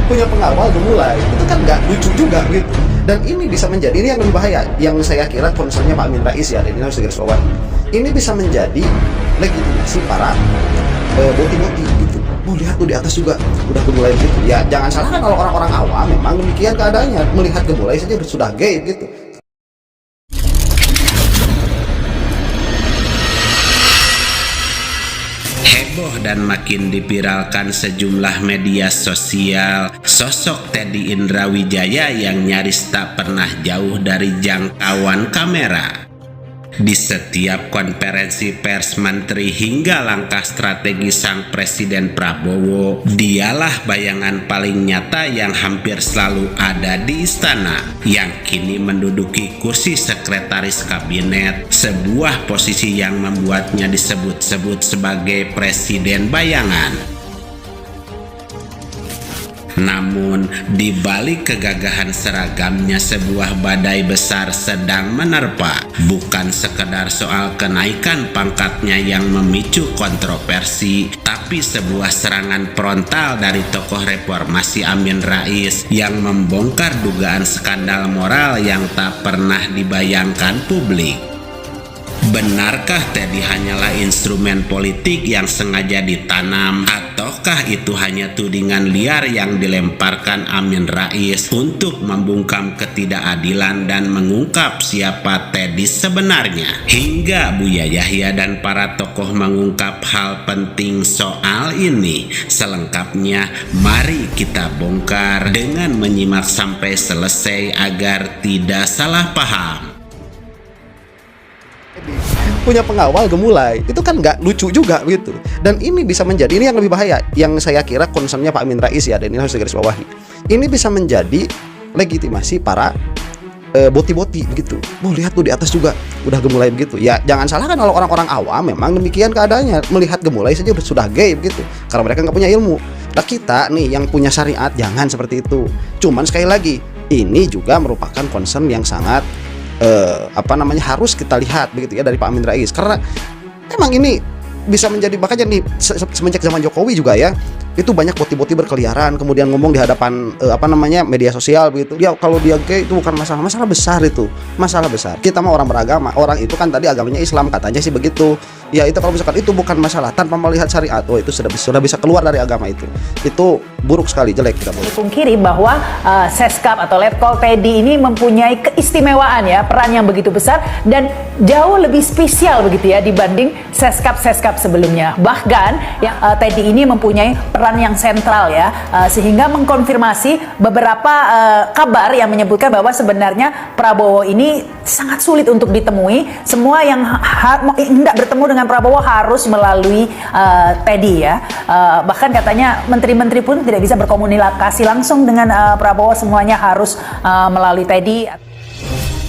punya pengawal gemulai, itu kan nggak lucu juga gitu. Dan ini bisa menjadi, ini yang lebih bahaya, yang saya kira concernnya Pak Amin Rais ya, dan ini harus digarisbawahi. Ini bisa menjadi legitimasi para boti-boti gitu. Oh lihat tuh di atas juga udah gemulai gitu. Ya jangan salahkan kalau orang-orang awam memang demikian keadaannya, melihat gemulai saja sudah gay gitu. Heboh dan makin dipiralkan sejumlah media sosial sosok Teddy Indrawijaya yang nyaris tak pernah jauh dari jangkauan kamera. Di setiap konferensi pers menteri hingga langkah strategi sang Presiden Prabowo, dialah bayangan paling nyata yang hampir selalu ada di istana, yang kini menduduki kursi sekretaris kabinet, sebuah posisi yang membuatnya disebut-sebut sebagai presiden bayangan. Namun, di balik kegagahan seragamnya, sebuah badai besar sedang menerpa. Bukan sekedar soal kenaikan pangkatnya yang memicu kontroversi, tapi sebuah serangan frontal dari tokoh reformasi Amin Rais yang membongkar dugaan skandal moral yang tak pernah dibayangkan publik. Benarkah Teddy hanyalah instrumen politik yang sengaja ditanam, ataukah itu hanya tudingan liar yang dilemparkan Amin Rais untuk membungkam ketidakadilan dan mengungkap siapa Teddy sebenarnya? Hingga Buya Yahya dan para tokoh mengungkap hal penting soal ini. Selengkapnya, mari kita bongkar dengan menyimak sampai selesai agar tidak salah paham. Punya pengawal gemulai, itu kan nggak lucu juga gitu. Dan ini bisa menjadi, ini yang lebih bahaya, yang saya kira concernnya Pak Amin Rais ya, dan ini harus digarisbawahi. Ini bisa menjadi legitimasi para boti-boti begitu. Oh lihat tuh di atas juga udah gemulai begitu. Ya jangan salahkan kalau orang-orang awam memang demikian keadaannya, melihat gemulai saja sudah gay begitu, karena mereka nggak punya ilmu. Nah kita nih yang punya syariat jangan seperti itu. Cuman sekali lagi, ini juga merupakan concern yang sangat harus kita lihat begitu ya dari Pak Amin Rais, karena emang ini bisa menjadi, makanya nih semenjak zaman Jokowi juga ya, itu banyak boti-boti berkeliaran kemudian ngomong di hadapan media sosial begitu. Dia kalau dia gay itu bukan masalah besar, itu masalah besar. Kita mah orang beragama, orang itu kan tadi agamanya Islam katanya sih begitu. Ya itu kalau misalkan itu bukan masalah tanpa melihat syariat, itu sudah bisa keluar dari agama itu buruk sekali, jelek, tidak boleh. Pungkiri bahwa Seskap atau Letkol Teddy ini mempunyai keistimewaan ya, peran yang begitu besar dan jauh lebih spesial begitu ya dibanding Seskap sebelumnya. Bahkan ya, Teddy ini mempunyai peran yang sentral ya, sehingga mengkonfirmasi beberapa kabar yang menyebutkan bahwa sebenarnya Prabowo ini sangat sulit untuk ditemui. Semua yang hendak bertemu dengan Prabowo harus melalui Teddy ya. Bahkan katanya menteri-menteri pun tidak bisa berkomunikasi langsung dengan Prabowo, semuanya harus melalui Teddy.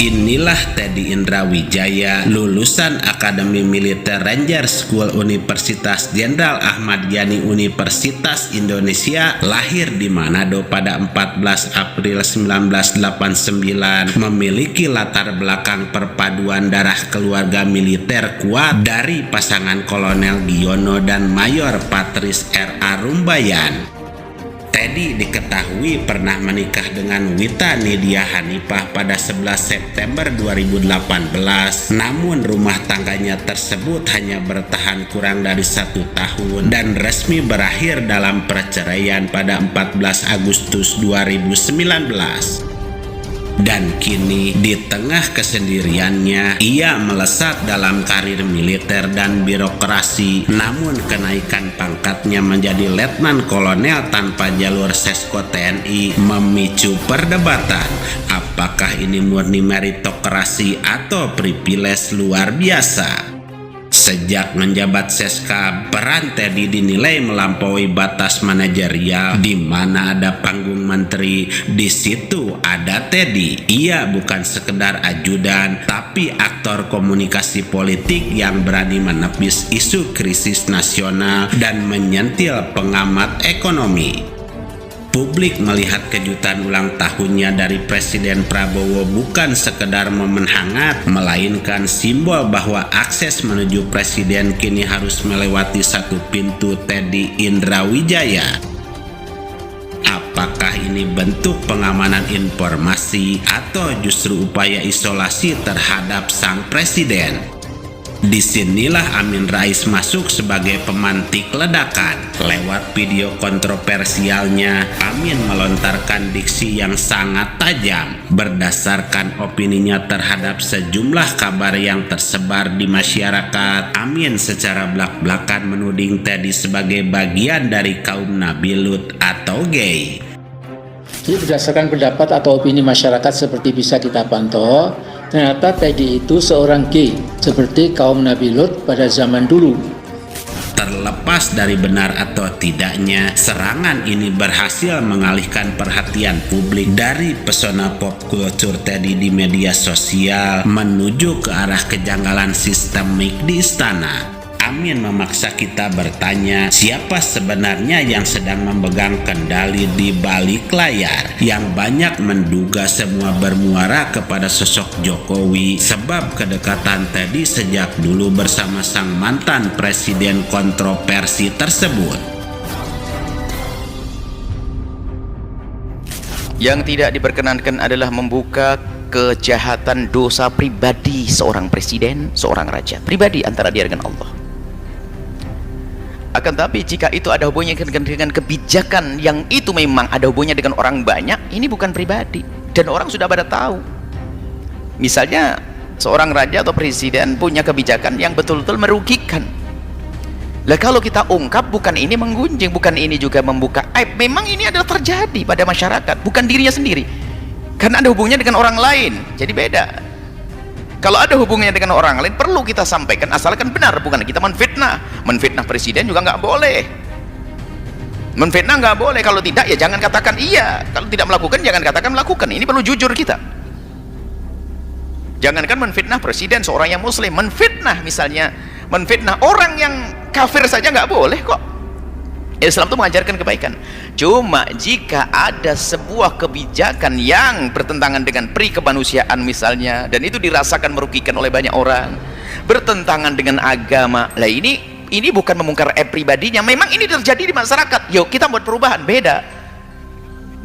Inilah Teddy Indrawijaya, lulusan Akademi Militer Ranger School Universitas Jenderal Ahmad Yani Universitas Indonesia, lahir di Manado pada 14 April 1989, memiliki latar belakang perpaduan darah keluarga militer kuat dari pasangan Kolonel Giono dan Mayor Patris R.A. Rumbayan. Teddy diketahui pernah menikah dengan Wita Nidia Hanifah pada 11 September 2018. Namun rumah tangganya tersebut hanya bertahan kurang dari 1 tahun dan resmi berakhir dalam perceraian pada 14 Agustus 2019. Dan kini di tengah kesendiriannya, ia melesat dalam karir militer dan birokrasi. Namun kenaikan pangkatnya menjadi letnan kolonel tanpa jalur Sesko TNI memicu perdebatan. Apakah ini murni meritokrasi atau privilege luar biasa? Sejak menjabat Seskap, peran Teddy dinilai melampaui batas manajerial, di mana ada panggung menteri, di situ ada Teddy. Ia bukan sekedar ajudan, tapi aktor komunikasi politik yang berani menepis isu krisis nasional dan menyentil pengamat ekonomi. Publik melihat kejutan ulang tahunnya dari Presiden Prabowo bukan sekedar momen hangat, melainkan simbol bahwa akses menuju presiden kini harus melewati satu pintu, Teddy Indrawijaya. Apakah ini bentuk pengamanan informasi atau justru upaya isolasi terhadap sang presiden? Disinilah Amin Rais masuk sebagai pemantik ledakan. Lewat video kontroversialnya, Amin melontarkan diksi yang sangat tajam berdasarkan opininya terhadap sejumlah kabar yang tersebar di masyarakat. Amin secara belak-belakan menuding Teddy sebagai bagian dari kaum Nabi Lut atau gay. Jadi berdasarkan pendapat atau opini masyarakat seperti bisa kita pantau, ternyata Teddy itu seorang gay, seperti kaum Nabi Lut pada zaman dulu. Terlepas dari benar atau tidaknya, serangan ini berhasil mengalihkan perhatian publik dari pesona pop culture Teddy di media sosial menuju ke arah kejanggalan sistemik di istana. Amin memaksa kita bertanya, siapa sebenarnya yang sedang memegang kendali di balik layar? Yang banyak menduga semua bermuara kepada sosok Jokowi sebab kedekatan Teddy sejak dulu bersama sang mantan presiden kontroversi tersebut. Yang tidak diperkenankan adalah membuka kejahatan dosa pribadi seorang presiden, seorang raja, pribadi antara dia dengan Allah. Akan tapi jika itu ada hubungannya dengan kebijakan yang itu memang ada hubungannya dengan orang banyak, ini bukan pribadi dan orang sudah pada tahu. Misalnya seorang raja atau presiden punya kebijakan yang betul-betul merugikan. Lah kalau kita ungkap, bukan ini menggunjing, bukan ini juga membuka aib, memang ini adalah terjadi pada masyarakat, bukan dirinya sendiri, karena ada hubungannya dengan orang lain, jadi beda. Kalau ada hubungannya dengan orang lain, perlu kita sampaikan, asalkan benar, bukan kita menfitnah. Menfitnah presiden juga nggak boleh. Menfitnah nggak boleh. Kalau tidak, ya jangan katakan iya. Kalau tidak melakukan, jangan katakan melakukan. Ini perlu jujur kita. Jangankan menfitnah presiden, seorang yang muslim, menfitnah misalnya, menfitnah orang yang kafir saja nggak boleh kok. Islam itu mengajarkan kebaikan. Cuma jika ada sebuah kebijakan yang bertentangan dengan pri kemanusiaan misalnya, dan itu dirasakan merugikan oleh banyak orang, bertentangan dengan agama, lah ini bukan memungkar pribadinya, memang ini terjadi di masyarakat. Yuk kita buat perubahan, beda.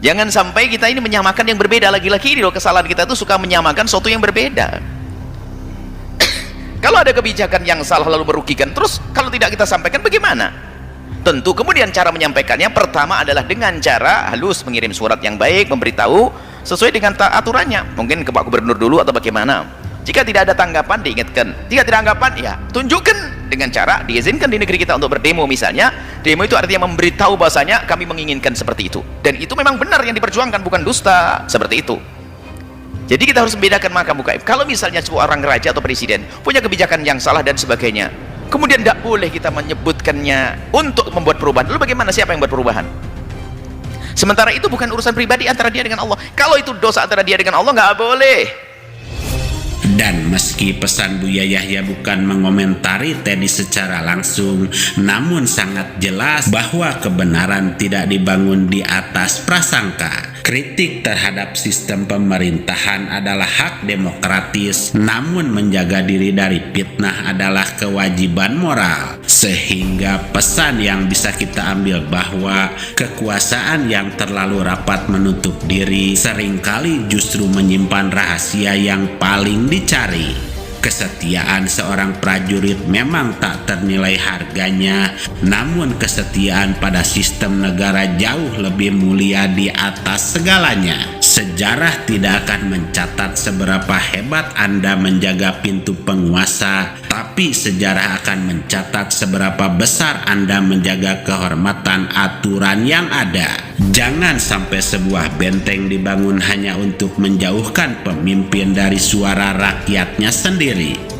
Jangan sampai kita ini menyamakan yang berbeda. Lagi-lagi ini loh, kesalahan kita itu suka menyamakan sesuatu yang berbeda. Kalau ada kebijakan yang salah lalu merugikan, terus kalau tidak kita sampaikan bagaimana? Tentu kemudian cara menyampaikannya pertama adalah dengan cara halus, mengirim surat yang baik, memberitahu sesuai dengan aturannya, mungkin ke Pak Gubernur dulu atau bagaimana. Jika tidak ada tanggapan, diingatkan. Jika tidak ada tanggapan, ya tunjukkan dengan cara diizinkan di negeri kita untuk berdemo misalnya. Demo itu artinya memberitahu bahasanya kami menginginkan seperti itu, dan itu memang benar yang diperjuangkan, bukan dusta, seperti itu. Jadi kita harus membedakan maka mukaib. Kalau misalnya seorang raja atau presiden punya kebijakan yang salah dan sebagainya, kemudian tidak boleh kita menyebutkannya untuk membuat perubahan. Lalu bagaimana, siapa yang buat perubahan? Sementara itu bukan urusan pribadi antara dia dengan Allah. Kalau itu dosa antara dia dengan Allah, nggak boleh. Dan meski pesan Buya Yahya bukan mengomentari Teddy secara langsung, namun sangat jelas bahwa kebenaran tidak dibangun di atas prasangka. Kritik terhadap sistem pemerintahan adalah hak demokratis, namun menjaga diri dari fitnah adalah kewajiban moral. Sehingga pesan yang bisa kita ambil bahwa kekuasaan yang terlalu rapat menutup diri seringkali justru menyimpan rahasia yang paling dicari. Kesetiaan seorang prajurit memang tak ternilai harganya, namun kesetiaan pada sistem negara jauh lebih mulia di atas segalanya. Sejarah tidak akan mencatat seberapa hebat Anda menjaga pintu penguasa, tapi sejarah akan mencatat seberapa besar Anda menjaga kehormatan aturan yang ada. Jangan sampai sebuah benteng dibangun hanya untuk menjauhkan pemimpin dari suara rakyatnya sendiri.